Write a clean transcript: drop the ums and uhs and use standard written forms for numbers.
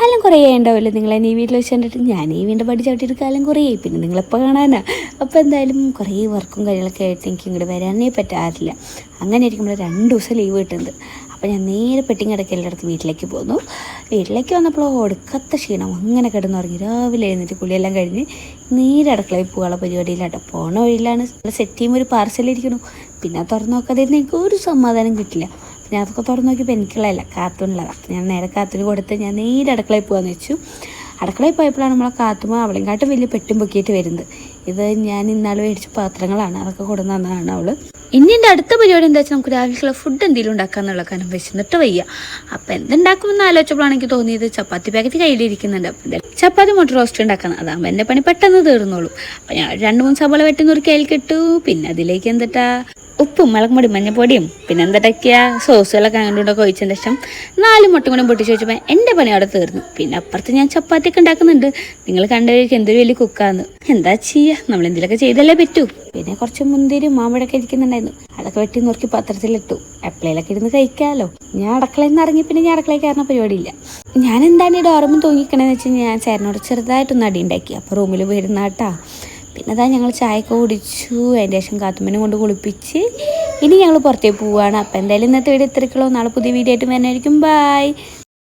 കാലം കുറേ ഉണ്ടാവില്ലേ നിങ്ങളെന്നെ ഈ വീട്ടിൽ വെച്ച് കണ്ടിട്ട്. ഞാൻ ഈ വീണ്ടും പടി ചവിട്ടിയിട്ട് കാലം കുറേ പിന്നെ നിങ്ങളെപ്പോൾ കാണാനാ. അപ്പോൾ എന്തായാലും കുറേ വർക്കും കാര്യങ്ങളൊക്കെ ആയിട്ട് എനിക്ക് ഇങ്ങോട്ട് വരാനേ പറ്റാറില്ല. അങ്ങനെ ഇരിക്കുമ്പോൾ 2 ദിവസം ലീവ് കിട്ടുന്നത്. അപ്പോൾ ഞാൻ നേരെ പെട്ടിങ് കിടക്കുക എല്ലായിടത്തും വീട്ടിലേക്ക് പോന്നു. വീട്ടിലേക്ക് വന്നപ്പോൾ ഒടുക്കത്തെ ക്ഷീണം, അങ്ങനെ കിടന്നുറങ്ങി. രാവിലെ എഴുന്നേറ്റ് കുളിയെല്ലാം കഴിഞ്ഞ് നേരെ അടുക്കളയിൽ പോകാനുള്ള പരിപാടിയിലാട്ടോ. പോണ വഴിയിലാണ് സെറ്റ് ചെയ്യുമ്പോൾ ഒരു പാർസലിരിക്കണു. പിന്നെ തുറന്നു നോക്കാതിരുന്ന് എനിക്ക് ഒരു സമാധാനം കിട്ടില്ല. പിന്നെ അതൊക്കെ തുറന്നു നോക്കിയപ്പോൾ എനിക്കുള്ളതല്ല, കാത്തുള്ളതാണ്. അപ്പം ഞാൻ നേരെ കാത്തിന് കൊടുത്ത് ഞാൻ നേരെ അടുക്കളയിൽ പോകാമെന്ന് വെച്ചു. അടുക്കളയിൽ പോയപ്പോഴാണ് നമ്മളെ കാത്തുമ്പോൾ അവളെയും കാട്ടും വലിയ പെട്ടും പൊക്കിയിട്ട് വരുന്നത്. ഇത് ഞാൻ ഇന്നാൾ മേടിച്ച പാത്രങ്ങളാണ്, അതൊക്കെ കൊടുന്നു തന്നതാണ് അവൾ. ഇനി എൻ്റെ അടുത്ത പരിപാടി എന്താ വെച്ചാൽ നമുക്ക് രാവിലെയുള്ള ഫുഡ് എന്തെങ്കിലും ഉണ്ടാക്കാന്നുള്ള കാരണം വിശന്നിട്ട് വയ്യ. അപ്പം എന്തുണ്ടാക്കുമെന്ന് ആലോചിച്ചപ്പോഴാണ് എനിക്ക് തോന്നിയത് ചപ്പാത്തി പാക്കറ്റ് കയ്യിലിരിക്കുന്നുണ്ട്. അപ്പം ചപ്പാത്തി മുട്ട റോസ്റ്റ് ഉണ്ടാക്കണം, അതാകുമ്പോൾ എൻ്റെ പണി പെട്ടെന്ന് തീർന്നോളൂ. അപ്പം ഞാൻ 2-3 സവാള വെട്ടുന്ന ഒരു കയ്യിൽക്കിട്ടു. പിന്നെ അതിലേക്ക് എന്തിട്ടാ ഉപ്പും മുളകുപൊടി മഞ്ഞപ്പൊടിയും പിന്നെ എന്തിട്ടൊക്കെയാ സോസുകളൊക്കെ അങ്ങോട്ടൊക്കെ ഒഴിച്ചതിന് ശേഷം 4 മുട്ട കൂടെ പൊട്ടിച്ച് വെച്ചപ്പോൾ എൻ്റെ പണി അവിടെ തീർന്നു. പിന്നെ അപ്പുറത്ത് ഞാൻ ചപ്പാത്തിയൊക്കെ ഉണ്ടാക്കുന്നുണ്ട്. നിങ്ങൾ കണ്ടുകഴിക്കും എന്തൊരു വലിയ കുക്കാന്ന്. എന്താ ചെയ്യുക, നമ്മൾ എന്തെങ്കിലുമൊക്കെ ചെയ്തല്ലേ പറ്റൂ. പിന്നെ കുറച്ച് മുന്തിരിയും മാമ്പഴമൊക്കെ ഇരിക്കുന്നുണ്ടായിരുന്നു, അതൊക്കെ വെട്ടി നുറുക്കി പാത്രത്തിലിട്ടു. എപ്പോഴേലൊക്കെ ഇരുന്ന് കഴിക്കാമല്ലോ. ഞാൻ അടുക്കളയിൽ നിന്ന് ഇറങ്ങി പിന്നെ ഞാൻ അടുക്കളയിൽ കയറുന്ന പരിപാടിയില്ല. ഞാൻ എന്താണ് ഈ ഡോറൊന്നും തൂങ്ങിക്കണമെന്ന് വെച്ചാൽ ഞാൻ ചേട്ടനോട് ചെറുതായിട്ടൊന്ന് അടി ഉണ്ടാക്കി. അപ്പോൾ റൂമിൽ വരുന്നാട്ടാ. പിന്നെ അതാ ഞങ്ങൾ ചായയൊക്കെ കുടിച്ചു. അതിൻ്റെ ശേഷം കാത്തുമ്മനെ കൊണ്ട് കുളിപ്പിച്ച് ഇനി ഞങ്ങൾ പുറത്തേക്ക് പോവുകയാണ്. അപ്പോൾ എന്തായാലും ഇന്നത്തെ വീഡിയോ ഇത്രയ്ക്കുള്ളൂ. നാളെ പുതിയ വീഡിയോ ആയിട്ട് വരുന്നതായിരിക്കും. ബൈ.